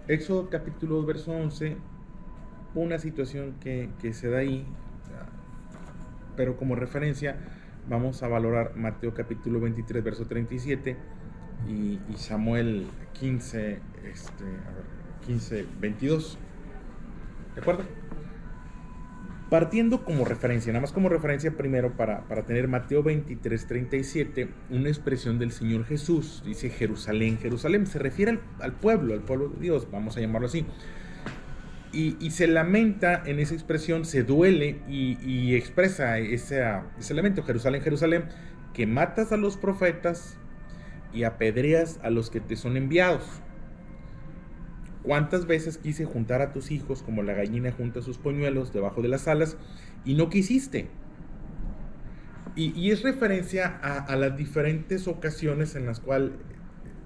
Éxodo capítulo 2, verso 11, una situación que se da ahí, pero como referencia vamos a valorar Mateo capítulo 23, verso 37 y Samuel 15, 15, 22. ¿De acuerdo? Partiendo como referencia, nada más como referencia primero para tener Mateo 23, 37, una expresión del Señor Jesús, dice Jerusalén, Jerusalén, se refiere al pueblo de Dios, vamos a llamarlo así. Y se lamenta en esa expresión, se duele y expresa ese lamento, Jerusalén, Jerusalén, que matas a los profetas y apedreas a los que te son enviados. ¿Cuántas veces quise juntar a tus hijos como la gallina junta sus polluelos debajo de las alas y no quisiste? Y es referencia a las diferentes ocasiones en las cuales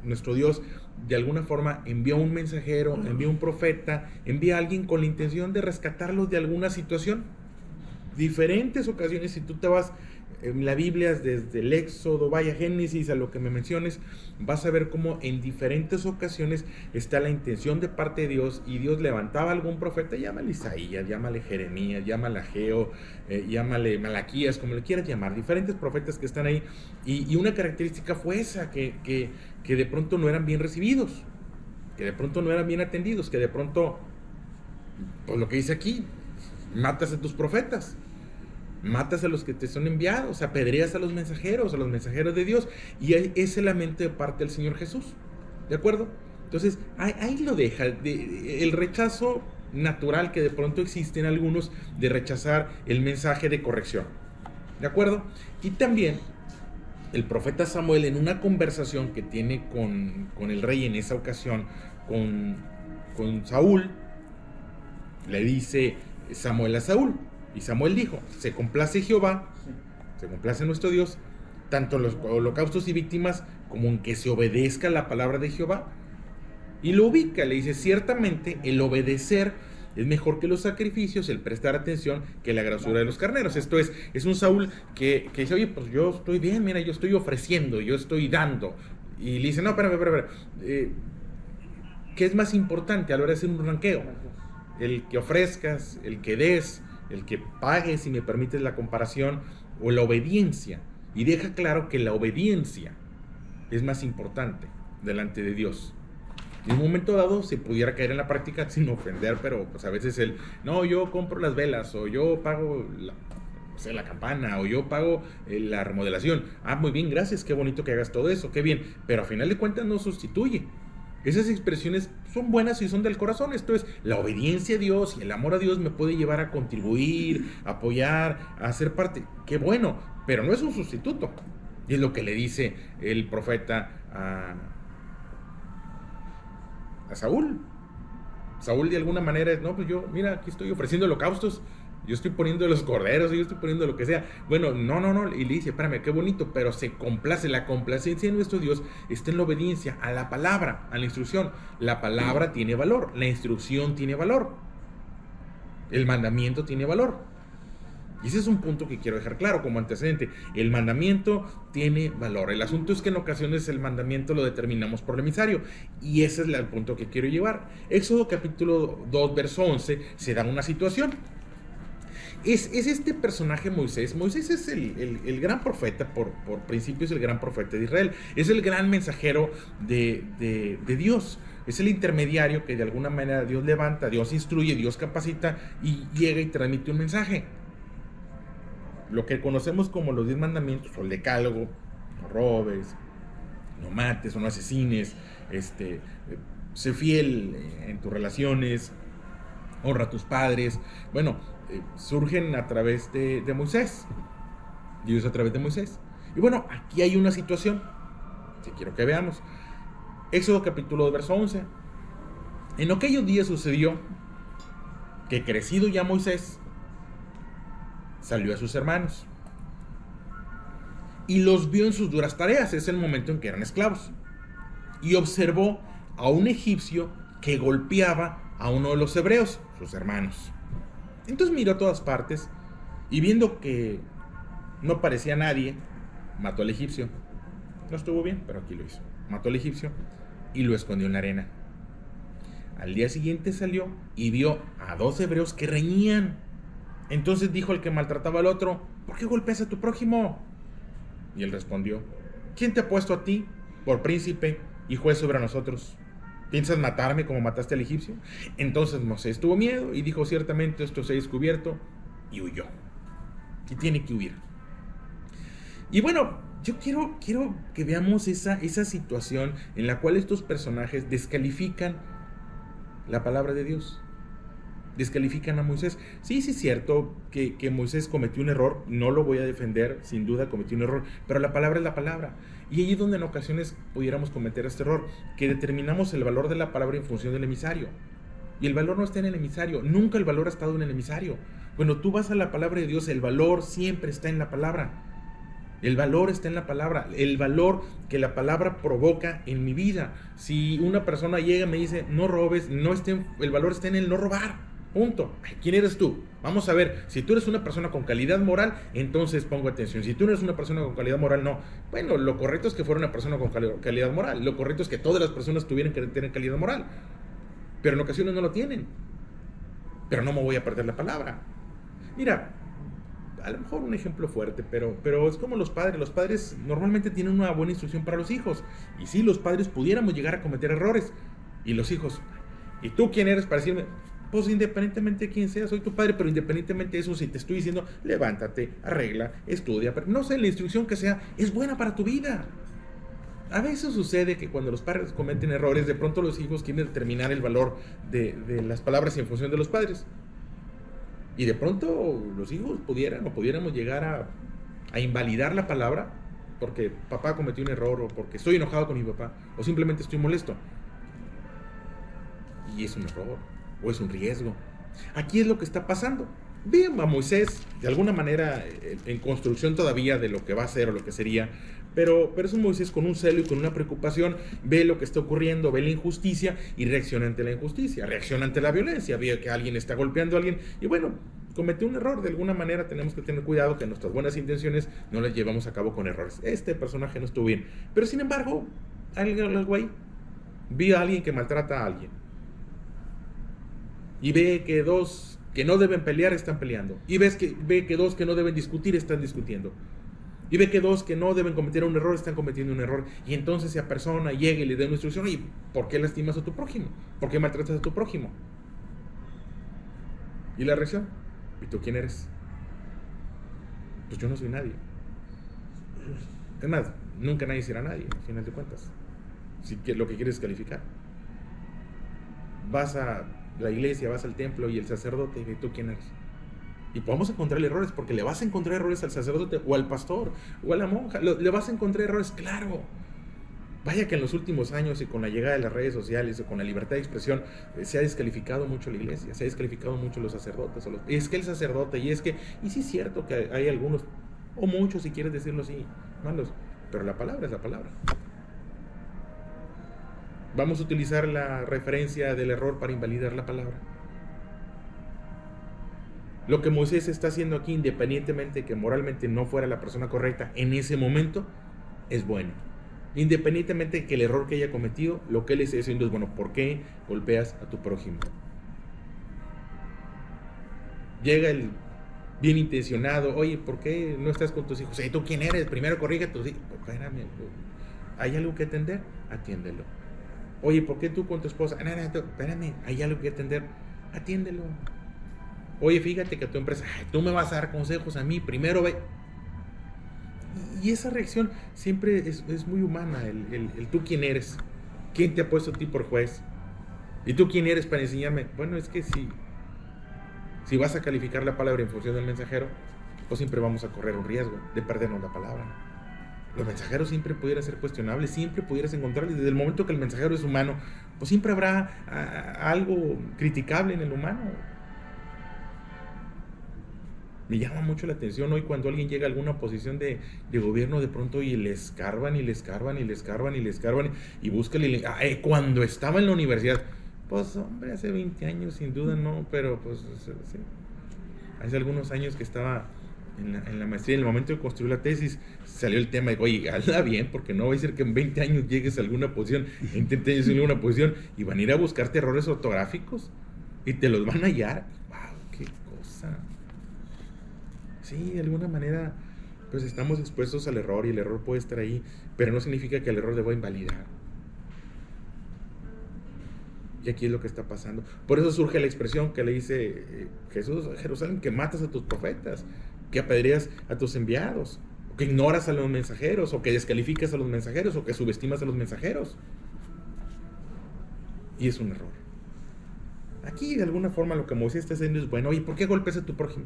nuestro Dios de alguna forma envió un mensajero, envió un profeta, envía a alguien con la intención de rescatarlos de alguna situación. Diferentes ocasiones, si tú te vas en la Biblia desde el Éxodo, vaya Génesis, a lo que me menciones, vas a ver cómo en diferentes ocasiones está la intención de parte de Dios y Dios levantaba a algún profeta, llámale Isaías, llámale Jeremías, llámale Ageo, llámale Malaquías, como le quieras llamar, diferentes profetas que están ahí y una característica fue esa, que de pronto no eran bien recibidos, que de pronto no eran bien atendidos, que de pronto, pues lo que dice aquí, matas a tus profetas, matas a los que te son enviados, apedreas a los mensajeros de Dios, y es el lamento de parte del Señor Jesús, ¿de acuerdo? Entonces, ahí lo deja, el rechazo natural que de pronto existe en algunos de rechazar el mensaje de corrección, ¿de acuerdo? Y también el profeta Samuel en una conversación que tiene con el rey en esa ocasión, con Saúl, le dice Samuel a Saúl, y Samuel dijo, se complace Jehová, se complace nuestro Dios, tanto en los holocaustos y víctimas como en que se obedezca la palabra de Jehová. Y lo ubica, le dice, ciertamente el obedecer es mejor que los sacrificios, el prestar atención que la grosura de los carneros. Esto es un Saúl que dice, oye, pues yo estoy bien, mira, yo estoy ofreciendo, yo estoy dando. Y le dice, no, espérame. ¿Qué es más importante a la hora de hacer un ranqueo? El que ofrezcas, el que des, el que pagues, si me permites la comparación, o la obediencia. Y deja claro que la obediencia es más importante delante de Dios. En un momento dado se pudiera caer en la práctica sin ofender, pero pues a veces no, yo compro las velas, o yo pago la campana, o yo pago la remodelación. Ah, muy bien, gracias, qué bonito que hagas todo eso, qué bien, pero a final de cuentas no sustituye. Esas expresiones son buenas y son del corazón. Esto es, la obediencia a Dios y el amor a Dios me puede llevar a contribuir, a apoyar, a ser parte. Qué bueno, pero no es un sustituto. Y es lo que le dice el profeta a Saúl. Saúl de alguna manera es, no, pues yo, mira, aquí estoy ofreciendo holocaustos, yo estoy poniendo los corderos, yo estoy poniendo lo que sea. Bueno, no, y le dice, espérame, qué bonito, pero se complace, la complacencia de nuestro Dios está en la obediencia a la palabra, a la instrucción. La palabra tiene valor, la instrucción tiene valor, el mandamiento tiene valor. Y ese es un punto que quiero dejar claro como antecedente. El mandamiento tiene valor. El asunto es que en ocasiones el mandamiento lo determinamos por el emisario. Y ese es el punto que quiero llevar. Éxodo capítulo 2, verso 11, se da una situación. Es este personaje Moisés. Moisés es el gran profeta, por principio es el gran profeta de Israel. Es el gran mensajero de Dios. Es el intermediario que de alguna manera Dios levanta, Dios instruye, Dios capacita y llega y transmite un mensaje. Lo que conocemos como los 10 mandamientos, o el decálogo, no robes, no mates o no asesines, sé fiel en tus relaciones, honra a tus padres. Bueno, surgen a través de Moisés. Dios a través de Moisés. Y bueno, aquí hay una situación que quiero que veamos. Éxodo capítulo 2, verso 11. En aquellos días sucedió que crecido ya Moisés, salió a sus hermanos y los vio en sus duras tareas. Es el momento en que eran esclavos. Y observó a un egipcio que golpeaba a uno de los hebreos, sus hermanos. Entonces miró a todas partes y viendo que no parecía nadie, mató al egipcio. No estuvo bien, pero aquí lo hizo. Mató al egipcio y lo escondió en la arena. Al día siguiente salió y vio a 2 hebreos que reñían. Entonces dijo el que maltrataba al otro: ¿por qué golpeas a tu prójimo? Y él respondió: ¿quién te ha puesto a ti por príncipe y juez sobre nosotros? ¿Piensas matarme como mataste al egipcio? Entonces Moisés tuvo miedo y dijo: ciertamente esto se ha descubierto, y huyó. Y tiene que huir. Y bueno, yo quiero que veamos esa situación en la cual estos personajes descalifican la palabra de Dios. Descalifican a Moisés. Sí, es cierto que Moisés cometió un error, no lo voy a defender, sin duda cometió un error, pero la palabra es la palabra. Y ahí es donde en ocasiones pudiéramos cometer este error, que determinamos el valor de la palabra en función del emisario. Y el valor no está en el emisario, nunca el valor ha estado en el emisario. Cuando tú vas a la palabra de Dios, el valor siempre está en la palabra. El valor está en la palabra, el valor que la palabra provoca en mi vida. Si una persona llega y me dice: no robes, el valor está en el no robar. Punto. ¿Quién eres tú? Vamos a ver, si tú eres una persona con calidad moral, entonces pongo atención. Si tú no eres una persona con calidad moral, no. Bueno, lo correcto es que fuera una persona con calidad moral. Lo correcto es que todas las personas tuvieran que tener calidad moral. Pero en ocasiones no lo tienen. Pero no me voy a perder la palabra. Mira, a lo mejor un ejemplo fuerte, pero es como los padres. Los padres normalmente tienen una buena instrucción para los hijos. Y sí, los padres pudiéramos llegar a cometer errores. Y los hijos: ¿y tú quién eres para decirme? Pues independientemente de quién sea, soy tu padre, pero independientemente de eso, si te estoy diciendo: levántate, arregla, estudia, pero no sé, la instrucción que sea, es buena para tu vida. A veces sucede que cuando los padres cometen errores, de pronto los hijos quieren determinar el valor de las palabras en función de los padres. Y de pronto los hijos pudiéramos llegar a invalidar la palabra porque papá cometió un error, o porque estoy enojado con mi papá, o simplemente estoy molesto. Y es un error, o es un riesgo. Aquí es lo que está pasando. Bien a Moisés, de alguna manera, en construcción todavía de lo que va a ser o lo que sería, pero es un Moisés con un celo y con una preocupación. Ve lo que está ocurriendo, ve la injusticia y reacciona ante la injusticia, reacciona ante la violencia, ve que alguien está golpeando a alguien y bueno, cometió un error. De alguna manera tenemos que tener cuidado que nuestras buenas intenciones no las llevamos a cabo con errores. Este personaje no estuvo bien, pero sin embargo, algo ahí, vi a alguien que maltrata a alguien y ve que dos que no deben pelear están peleando, y ve que dos que no deben discutir están discutiendo, y ve que dos que no deben cometer un error están cometiendo un error, y entonces se apersona, llega y le da una instrucción: ¿y por qué lastimas a tu prójimo? ¿Por qué maltratas a tu prójimo? Y la reacción: ¿y tú quién eres? Pues yo no soy nadie. Es más, nunca nadie será nadie, al final de cuentas. Si lo que quieres es calificar. Vas a la iglesia, vas al templo y el sacerdote: ¿y tú quién eres? Y podemos encontrar errores, porque le vas a encontrar errores al sacerdote o al pastor o a la monja. Le vas a encontrar errores, claro. Vaya que en los últimos años, y con la llegada de las redes sociales o con la libertad de expresión, se ha descalificado mucho la iglesia, se ha descalificado mucho los sacerdotes. Es que el sacerdote, y sí es cierto que hay algunos, o muchos si quieres decirlo así, malos, pero la palabra es la palabra. Vamos a utilizar la referencia del error para invalidar la palabra. Lo que Moisés está haciendo aquí, independientemente de que moralmente no fuera la persona correcta en ese momento, es bueno. Independientemente de que el error que haya cometido, lo que él está haciendo es bueno. ¿Por qué golpeas a tu prójimo? Llega el bien intencionado: oye, ¿por qué no estás con tus hijos? ¿Tú quién eres? Primero corrige a tus hijos. Espérame, ¿hay algo que atender? Atiéndelo. Oye, ¿por qué tú con tu esposa? No, espérame, hay algo que atender. Atiéndelo. Oye, fíjate que tu empresa, tú me vas a dar consejos a mí, primero ve. Y esa reacción siempre es muy humana, el tú quién eres, quién te ha puesto a ti por juez, y tú quién eres para enseñarme. Bueno, es que si vas a calificar la palabra en función del mensajero, pues siempre vamos a correr un riesgo de perdernos la palabra. Los mensajeros siempre pudieran ser cuestionables, siempre pudieras encontrarles. Desde el momento que el mensajero es humano, pues siempre habrá algo criticable en el humano. Me llama mucho la atención hoy cuando alguien llega a alguna posición de gobierno de pronto y le escarban y le escarban y le escarban y le escarban y buscan cuando estaba en la universidad, pues hombre, hace 20 años sin duda no, pero pues sí, hace algunos años que estaba en la maestría, en el momento de construir la tesis, salió el tema de, oye, hazla bien, porque no va a ser que en 20 años llegues a alguna posición, en 30 años en alguna posición, y van a ir a buscarte errores ortográficos, y te los van a hallar. ¡Wow! ¡Qué cosa! Sí, de alguna manera, pues estamos expuestos al error, y el error puede estar ahí, pero no significa que el error deba invalidar. Y aquí es lo que está pasando. Por eso surge la expresión que le dice Jesús a Jerusalén, que matas a tus profetas, que apedreas a tus enviados, o que ignoras a los mensajeros, o que descalificas a los mensajeros, o que subestimas a los mensajeros. Y es un error. Aquí de alguna forma lo que Moisés está haciendo es bueno. Oye, ¿por qué golpeas a tu prójimo?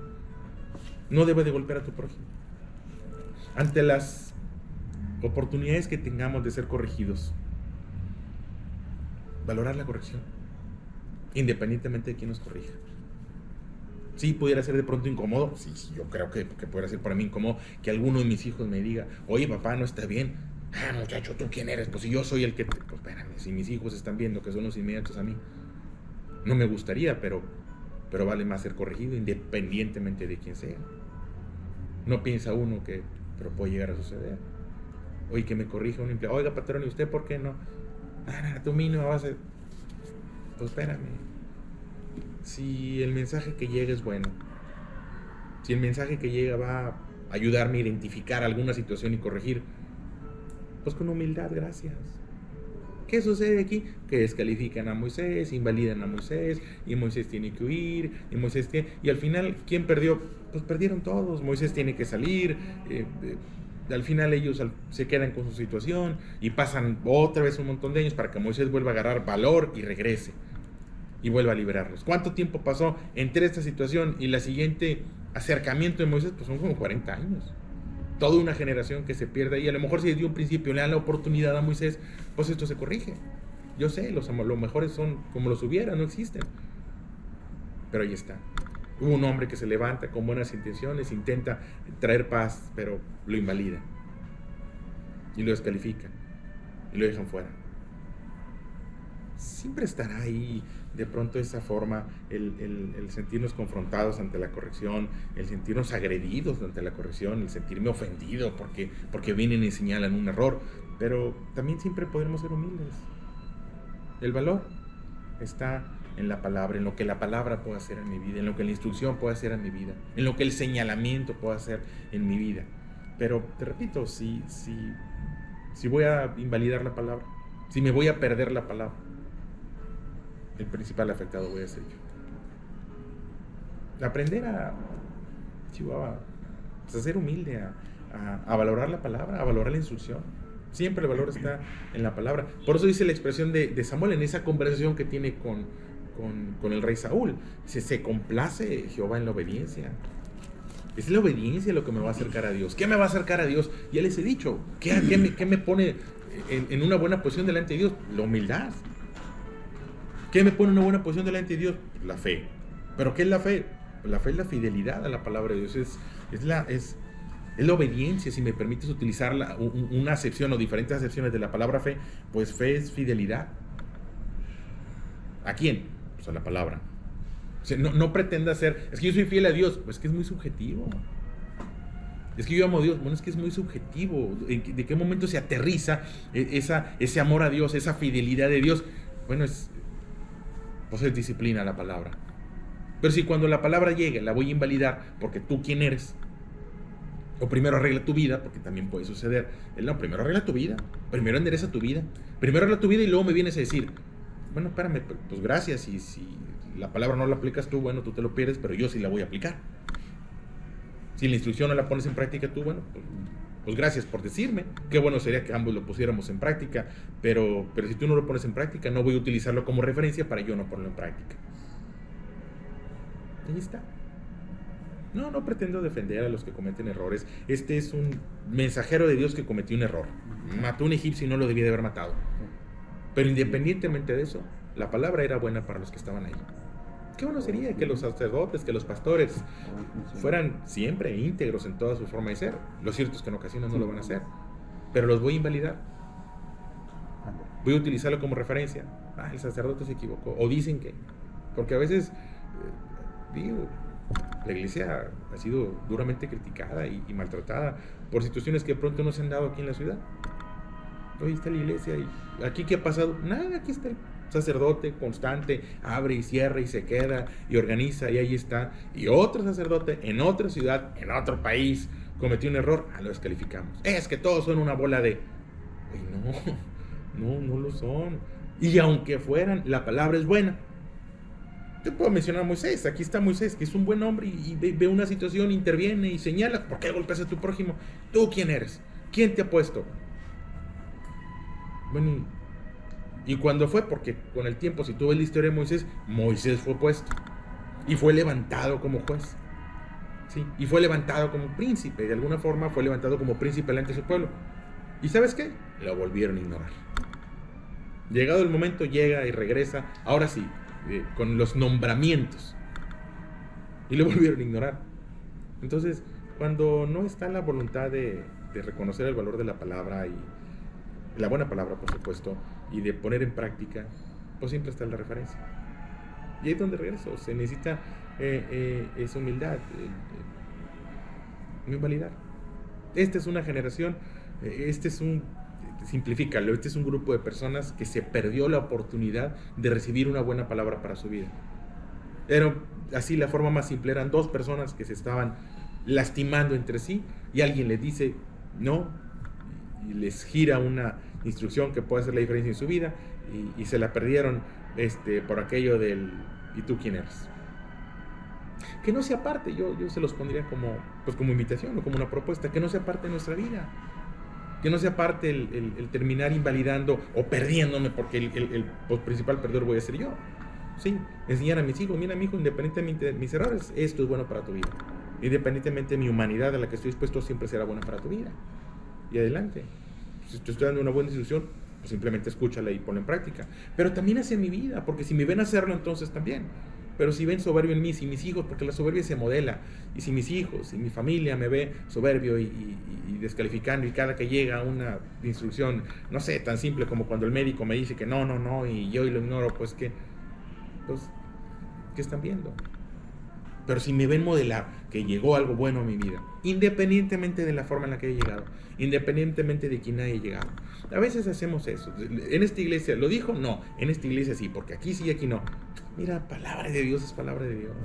No debes de golpear a tu prójimo. Ante las oportunidades que tengamos de ser corregidos, valorar la corrección, independientemente de quién nos corrija. Sí, pudiera ser de pronto incómodo. Sí, yo creo que pudiera ser para mí incómodo que alguno de mis hijos me diga, oye, papá, no está bien. Ah, muchacho, ¿tú quién eres? Pues si yo soy el que... Pues espérame, si mis hijos están viendo que son los inmediatos a mí, no me gustaría, pero vale más ser corregido independientemente de quién sea. No piensa uno que... Pero puede llegar a suceder. Oye, que me corrija un empleado. Oiga, patrón, ¿y usted por qué no? Ah, tú mínimo vas a... Pues espérame. Si el mensaje que llega es bueno, si el mensaje que llega va a ayudarme a identificar alguna situación y corregir, pues con humildad, gracias. ¿Qué sucede aquí? Que descalifican a Moisés, invalidan a Moisés, y Moisés tiene que huir, y al final, ¿quién perdió? Pues perdieron todos. Moisés tiene que salir, al final ellos se quedan con su situación, y pasan otra vez un montón de años para que Moisés vuelva a agarrar valor y regrese, y vuelva a liberarlos. ¿Cuánto tiempo pasó entre esta situación y la siguiente acercamiento de Moisés? Pues son como 40 años. Toda una generación que se pierde, y a lo mejor si desde un principio le dan la oportunidad a Moisés, pues esto se corrige. Yo sé, los mejores son como los hubiera, no existen. Pero ahí está. Hubo un hombre que se levanta con buenas intenciones, intenta traer paz, pero lo invalida. Y lo descalifica. Y lo dejan fuera. Siempre estará ahí de pronto esa forma, el sentirnos confrontados ante la corrección, el sentirnos agredidos ante la corrección, el sentirme ofendido porque vienen y señalan un error, pero también siempre podremos ser humildes. El valor está en la palabra, en lo que la palabra puede hacer en mi vida, en lo que la instrucción puede hacer en mi vida, en lo que el señalamiento puede hacer en mi vida. Pero te repito, si voy a invalidar la palabra, si me voy a perder la palabra, el principal afectado voy a ser yo. Aprender a ser humilde, a valorar la palabra, a valorar la instrucción. Siempre el valor está en la palabra. Por eso dice la expresión de Samuel en esa conversación que tiene con el rey Saúl. Se complace Jehová en la obediencia. Es la obediencia lo que me va a acercar a Dios. ¿Qué me va a acercar a Dios? Ya les he dicho. ¿Qué me pone en una buena posición delante de Dios? La humildad. ¿Qué me pone en una buena posición delante de Dios? La fe. ¿Pero qué es la fe? La fe es la fidelidad a la palabra de Dios. Es la obediencia, si me permites utilizar una acepción o diferentes acepciones de la palabra fe, pues fe es fidelidad. ¿A quién? Pues a la palabra. O sea, no pretenda ser, es que yo soy fiel a Dios, pues es que es muy subjetivo. Es que yo amo a Dios, bueno, es que es muy subjetivo. ¿De qué momento se aterriza ese amor a Dios, esa fidelidad de Dios? Bueno, pues es disciplina la palabra. Pero si cuando la palabra llegue la voy a invalidar porque tú quién eres, o primero arregla tu vida, porque también puede suceder, no, primero arregla tu vida, primero endereza tu vida, primero arregla tu vida y luego me vienes a decir, bueno, espérame, pues gracias, y si la palabra no la aplicas tú, bueno, tú te lo pierdes, pero yo sí la voy a aplicar. Si la instrucción no la pones en práctica tú, bueno, pues gracias por decirme. Qué bueno sería que ambos lo pusiéramos en práctica, pero si tú no lo pones en práctica, no voy a utilizarlo como referencia para yo no ponerlo en práctica. Ahí está. No pretendo defender a los que cometen errores. Este es un mensajero de Dios que cometió un error. Mató a un egipcio y no lo debía de haber matado. Pero independientemente de eso, la palabra era buena para los que estaban ahí. Qué bueno sería que los sacerdotes, que los pastores fueran siempre íntegros en toda su forma de ser. Lo cierto es que en ocasiones no lo van a hacer, pero los voy a invalidar. Voy a utilizarlo como referencia. El sacerdote se equivocó, o dicen que, porque a veces digo, La iglesia ha sido duramente criticada y maltratada por situaciones que de pronto no se han dado aquí en la ciudad. Hoy está la iglesia y aquí ¿qué ha pasado? Nada, aquí está el sacerdote constante, abre y cierra y se queda y organiza y ahí está. Y otro sacerdote en otra ciudad, en otro país, cometió un error, lo descalificamos. Es que todos son una bola de... Oye, no lo son. Y aunque fueran, la palabra es buena. Yo puedo mencionar a Moisés, aquí está Moisés, que es un buen hombre y ve una situación, interviene y señala, ¿por qué golpeas a tu prójimo? ¿Tú quién eres? ¿Quién te ha puesto? Bueno, y cuando fue, porque con el tiempo, si tú ves la historia de Moisés, Moisés fue puesto y fue levantado como juez, ¿sí? Y fue levantado como príncipe, de alguna forma fue levantado como príncipe delante de su pueblo. ¿Y sabes qué? Lo volvieron a ignorar. Llegado el momento, llega y regresa, ahora sí, con los nombramientos, y lo volvieron a ignorar. Entonces, cuando no está la voluntad de reconocer el valor de la palabra y la buena palabra, por supuesto, y de poner en práctica, pues siempre está la referencia. Y ahí es donde regreso. Se necesita esa humildad, no invalidar. Esta es una generación, simplifícalo, este es un grupo de personas que se perdió la oportunidad de recibir una buena palabra para su vida. Pero así la forma más simple, eran dos personas que se estaban lastimando entre sí y alguien les dice no y les gira una instrucción que puede hacer la diferencia en su vida y se la perdieron por aquello del ¿y tú quién eres? Que no sea parte, yo se los pondría como invitación o como una propuesta, que no sea parte de nuestra vida, que no sea parte el terminar invalidando o perdiéndome, porque el principal perdedor voy a ser yo. Sí, enseñar a mis hijos, mira mi hijo, independientemente de mis errores, esto es bueno para tu vida. Independientemente de mi humanidad a la que estoy dispuesto, siempre será buena para tu vida. Y adelante. Si te estoy dando una buena instrucción, pues simplemente escúchala y ponla en práctica. Pero también hacia mi vida, porque si me ven hacerlo, entonces también. Pero si ven soberbio en mí, si mis hijos, porque la soberbia se modela, y si mis hijos, y mi familia me ve soberbio y descalificando, y cada que llega una instrucción, no sé, tan simple como cuando el médico me dice que no, y yo lo ignoro, pues ¿qué están viendo? Pero si me ven modelar que llegó algo bueno a mi vida, independientemente de la forma en la que he llegado, independientemente de quién haya llegado. A veces hacemos eso. En esta iglesia, ¿lo dijo? No. En esta iglesia sí, porque aquí sí y aquí no. Mira, palabra de Dios es palabra de Dios.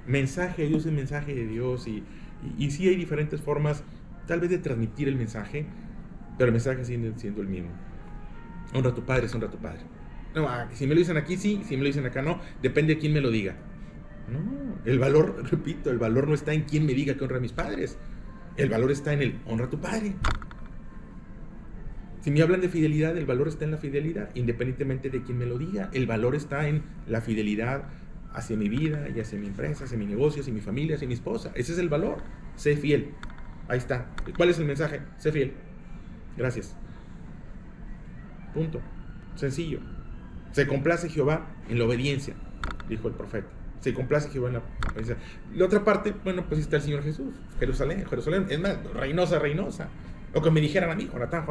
Mensaje de Dios es mensaje de Dios. Y sí hay diferentes formas, tal vez, de transmitir el mensaje, pero el mensaje sigue siendo el mismo. Honra a tu padre, es honra a tu padre. No, si me lo dicen aquí sí, si me lo dicen acá no, depende de quién me lo diga. No, el valor, repito, el valor no está en quién me diga que honra a mis padres. El valor está en el honra a tu padre. Si me hablan de fidelidad, el valor está en la fidelidad, independientemente de quién me lo diga. El valor está en la fidelidad hacia mi vida y hacia mi empresa, hacia mi negocio, hacia mi familia, hacia mi esposa. Ese es el valor. Sé fiel. Ahí está. ¿Cuál es el mensaje? Sé fiel. Gracias. Punto. Sencillo. Se complace Jehová en la obediencia, dijo el profeta. Se complace Jehová en la obediencia. La otra parte, bueno, pues está el Señor Jesús. Jerusalén. Es más, reinosa. O que me dijeran a mí, Jonatán,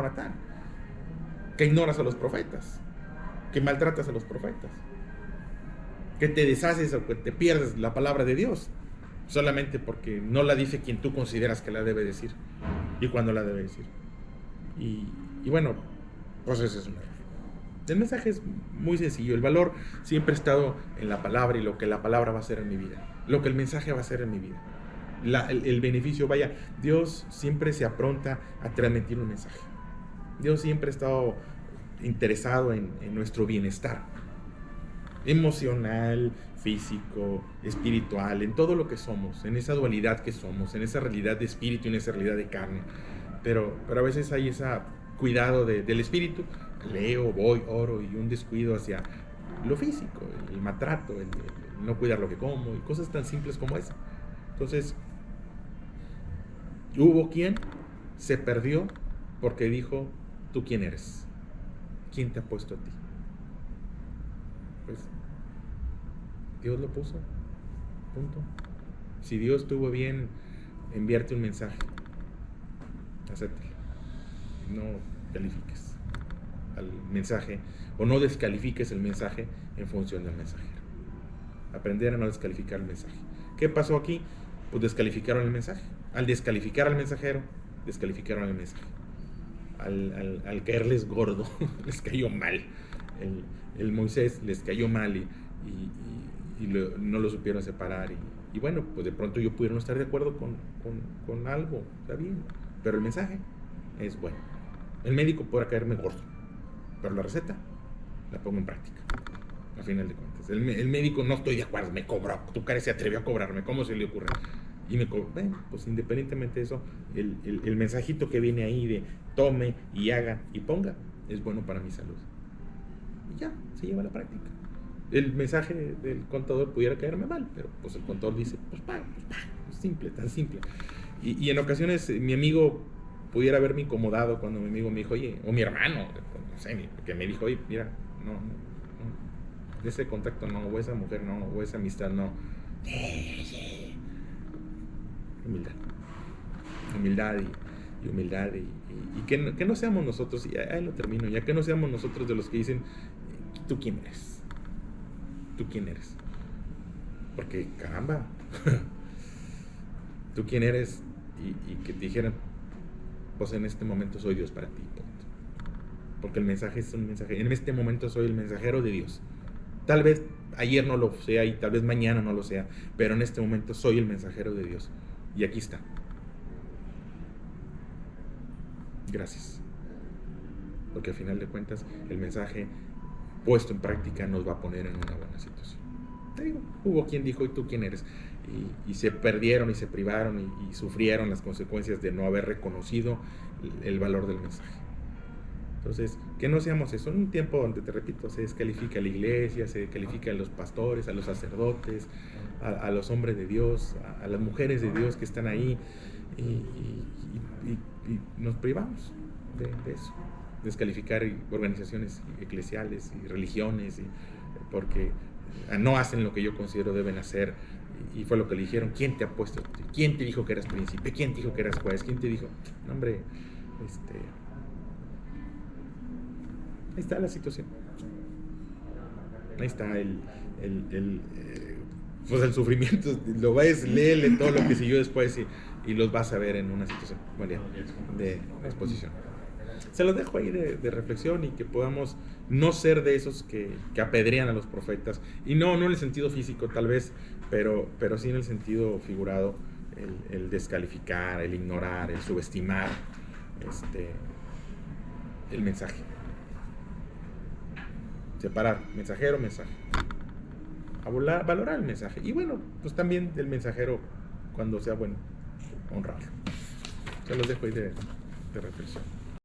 que ignoras a los profetas, que maltratas a los profetas, que te deshaces o que te pierdes la palabra de Dios, solamente porque no la dice quien tú consideras que la debe decir y cuando la debe decir. Y bueno, pues ese es un error. El mensaje es muy sencillo. El valor siempre ha estado en la palabra y lo que la palabra va a hacer en mi vida, lo que el mensaje va a hacer en mi vida. El beneficio, vaya, Dios siempre se apronta a transmitir un mensaje. Dios siempre ha estado interesado en nuestro bienestar emocional, físico, espiritual, en todo lo que somos, en esa dualidad que somos, en esa realidad de espíritu y en esa realidad de carne. Pero a veces hay ese cuidado del espíritu, leo, voy, oro, y un descuido hacia lo físico, el maltrato, el no cuidar lo que como y cosas tan simples como esa. Entonces, hubo quien se perdió porque dijo, ¿tú quién eres? ¿Quién te ha puesto a ti? Pues Dios lo puso, punto. Si Dios tuvo bien enviarte un mensaje, acéptalo. No califiques al mensaje o no descalifiques el mensaje en función del mensajero. aprender a no descalificar el mensaje. ¿Qué pasó aquí? Pues descalificaron el mensaje. Al descalificar al mensajero, descalificaron el mensaje. Al caerles gordo, les cayó mal. El Moisés les cayó mal y no lo supieron separar. Y bueno, pues de pronto yo pudiera no estar de acuerdo con algo, está bien, pero el mensaje es bueno. El médico podrá caerme gordo, pero la receta la pongo en práctica, a final de cuentas. El médico, no estoy de acuerdo, me cobró, tu cara se atrevió a cobrarme, ¿cómo se le ocurre? Y me cobró. Bueno, pues independientemente de eso, el mensajito que viene ahí de tome y haga y ponga, es bueno para mi salud. Y ya, se lleva a la práctica. El mensaje del contador pudiera caerme mal, pero pues el contador dice, pues paga, es simple, tan simple. Y en ocasiones mi amigo pudiera haberme incomodado cuando mi amigo me dijo, oye, o mi hermano, no sé, que me dijo, oye, mira, no, ese contacto no, o esa mujer no, o esa amistad no. Humildad y humildad y que no seamos nosotros, y ahí lo termino, ya que no seamos nosotros de los que dicen, ¿tú quién eres? ¿Tú quién eres? Porque caramba, ¿tú quién eres? Y que te dijeran, pues en este momento soy Dios para ti, punto. Porque el mensaje es un mensaje, en este momento soy el mensajero de Dios. Tal vez ayer no lo sea y tal vez mañana no lo sea, pero en este momento soy el mensajero de Dios. Y aquí está. Gracias. Porque al final de cuentas, el mensaje puesto en práctica nos va a poner en una buena situación. Te digo, hubo quien dijo, ¿y tú quién eres? Y se perdieron y se privaron y sufrieron las consecuencias de no haber reconocido el valor del mensaje. Entonces, que no seamos eso. En un tiempo donde, te repito, se descalifica a la iglesia, se descalifica a los pastores, a los sacerdotes, a los hombres de Dios, a las mujeres de Dios que están ahí, y nos privamos de eso. Descalificar organizaciones eclesiales y religiones, porque no hacen lo que yo considero deben hacer, y fue lo que le dijeron. ¿Quién te ha puesto? ¿Quién te dijo que eras príncipe? ¿Quién te dijo que eras juez? ¿Quién te dijo? No, hombre, ahí está la situación. Ahí está pues el sufrimiento. Lo ves, léele todo lo que siguió después y los vas a ver en una situación de exposición. Se los dejo ahí de reflexión, y que podamos no ser de esos que apedrean a los profetas, y no en el sentido físico tal vez, pero sí en el sentido figurado, el descalificar, el ignorar, el subestimar el mensaje. Separar mensajero, mensaje. Valorar el mensaje, y bueno, pues también el mensajero, cuando sea bueno, honrarlo. Se los dejo ahí de reflexión.